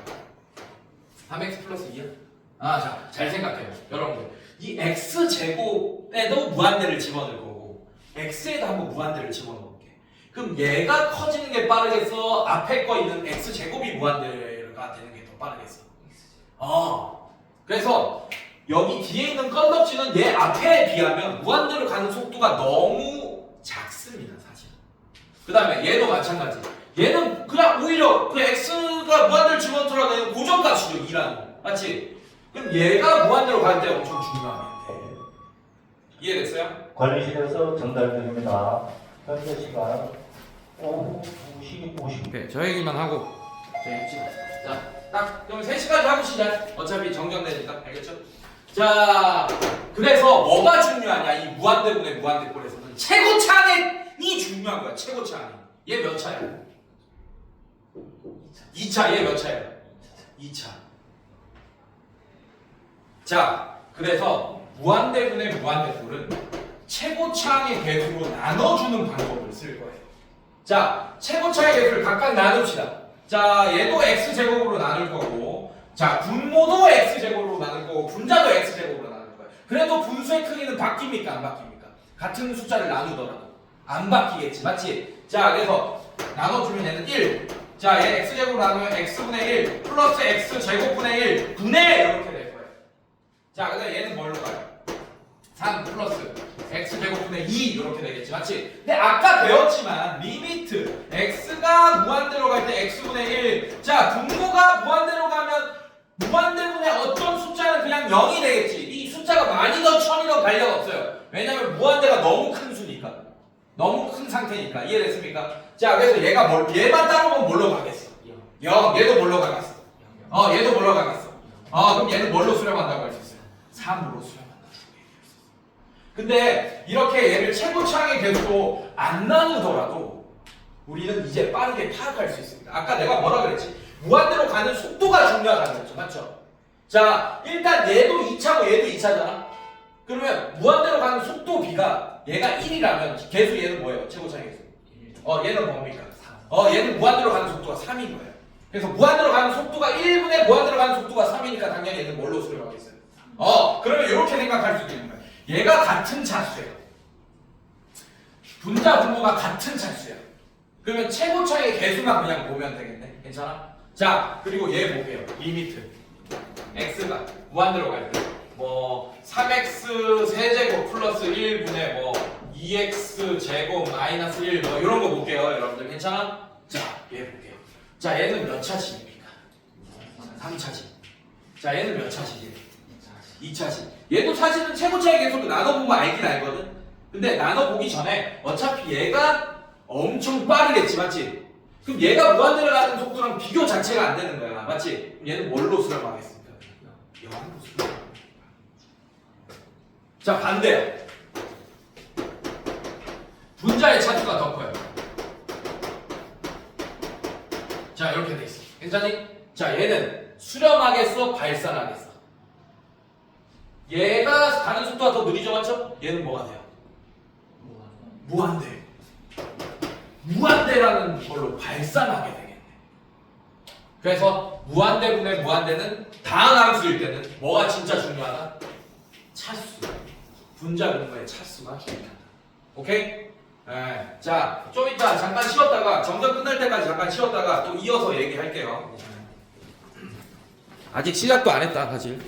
3x 플러스 2야? 자, 잘 생각해요. 여러분들 이 x 제곱에도 무한대를 집어넣을 거고 x에도 한번 무한대를 집어넣을게. 그럼 얘가 커지는 게 빠르겠어? 앞에 거 있는 x 제곱이 무한대가 되는 게 더 빠르겠어? 그래서 여기 뒤에 있는 건덕지는 얘 앞에 비하면 무한대로 가는 속도가 너무 작습니다, 사실. 그 다음에 얘도 마찬가지. 얘는 그냥 오히려 그 x가 무한대를 집어넣더라도 얘는 고정값이죠, 2라는. 맞지? 그럼 얘가 무한대로 갈 때 엄청 중요하겠네. 이해됐어요? 관리실에서 전달드립니다. 현재 시간 오후 2시 50분. 오케이, 저 얘기만 하고 저희 합시다. 자, 딱 그럼 3시까지 하고 시작. 어차피 정정되니까. 알겠죠? 자, 그래서 뭐가 중요하냐? 이 무한대분의 무한대꼴에서는 최고차항이 중요한 거야. 최고차항이. 얘 몇 차야? 2차. 얘 몇 차야? 2차. 자, 그래서 무한대분의 무한대꼴은 최고차항의 개수로 나눠주는 방법을 쓸 거예요. 자, 최고차의 개수를 각각 나눕시다. 자, 얘도 x제곱으로 나눌 거고, 자, 분모도 x제곱으로 나눌 거고, 분자도 x제곱으로 나눌 거예요. 그래도 분수의 크기는 바뀝니까? 안 바뀝니까? 같은 숫자를 나누더라도 안 바뀌겠지, 맞지? 자, 그래서 나눠주면 얘는 1. 자, 얘 x제곱으로 나누면 x분의 1 플러스 x제곱분의 1 분의 이렇게 될 거예요. 자, 근데 얘는 뭘로 가요? 3 플러스 x제곱분의 2 이렇게 되겠지, 맞지? 근데 아까 배웠지만 리미트 x가 무한대로 갈 때 x분의 1. 자, 분모가 무한대로 가면 무한대분의 어떤 숫자는 그냥 0이 되겠지. 이 숫자 숫자가 많이던 천이던 관련 없어요. 왜냐면 무한대가 너무 큰 수니까. 너무 큰 상태니까. 이해됐습니까? 자, 그래서 얘만 따로면 뭘로 가겠어? 0. 얘도 뭘로 가겠어? 얘도 뭘로 가겠어? 그럼 얘는 뭘로 수렴한다고 할 수 있어요? 3으로 수렴한다고 얘기했어. 근데 이렇게 얘를 최고차항의 개수로 안 나누더라도 우리는 이제 빠르게 파악할 수 있습니다. 아까 내가 뭐라 그랬지? 무한대로 가는 속도가 중요하다고 그랬죠. 맞죠? 자, 일단 얘도 2차고 얘도 2차잖아. 그러면 무한대로 가는 속도 B가 얘가 1이라면 개수 얘는 뭐예요? 최고차항의 개수. 얘는 뭡니까? 얘는 무한대로 가는 속도가 3인 거예요. 그래서 무한대로 가는 속도가 1분의 무한대로 가는 속도가 3이니까 당연히 얘는 뭘로 수렴하겠어요? 그러면 이렇게 생각할 수도 있는 거예요. 얘가 같은 차수예요. 분자 분모가 같은 차수예요. 그러면 최고차의 개수만 그냥 보면 되겠네. 괜찮아? 자, 그리고 얘 볼게요. 리미트. x가 무한대로 갈 때. 3x 세제곱 플러스 1분의 2x 제곱 마이너스 1 이런 거 볼게요. 여러분들 괜찮아? 자, 얘 볼게요. 자, 얘는 몇 차식입니까? 3차식. 자, 얘는 몇 차식이에요? 2차식. 얘도 사실은 최고차의 개수로 나눠보면 알긴 알거든. 근데 나눠보기 전에 어차피 얘가 엄청 빠르겠지, 맞지? 그럼 얘가 무한대로 가는 속도랑 비교 자체가 안 되는 거야, 맞지? 그럼 얘는 뭘로 수렴하겠습니까? 0으로 수렴. 자, 반대요. 분자의 차수가 더 커요. 자, 이렇게 돼 있어. 괜찮니? 자, 얘는 수렴하겠어, 발산하겠어? 얘가 가는 속도가 더 느리죠, 맞죠? 얘는 뭐가 돼요? 무한대. 무한대라는 걸로 발산하게 되겠네. 그래서 무한대분의 무한대는 다항함수일 때는 뭐가 진짜 중요하다? 차수. 분자 분모의 차수가 중요하다. 오케이? 네. 자, 좀 이따 잠깐 쉬었다가 정전 끝날 때까지 잠깐 쉬었다가 또 이어서 얘기할게요. 아직 시작도 안 했다, 사실.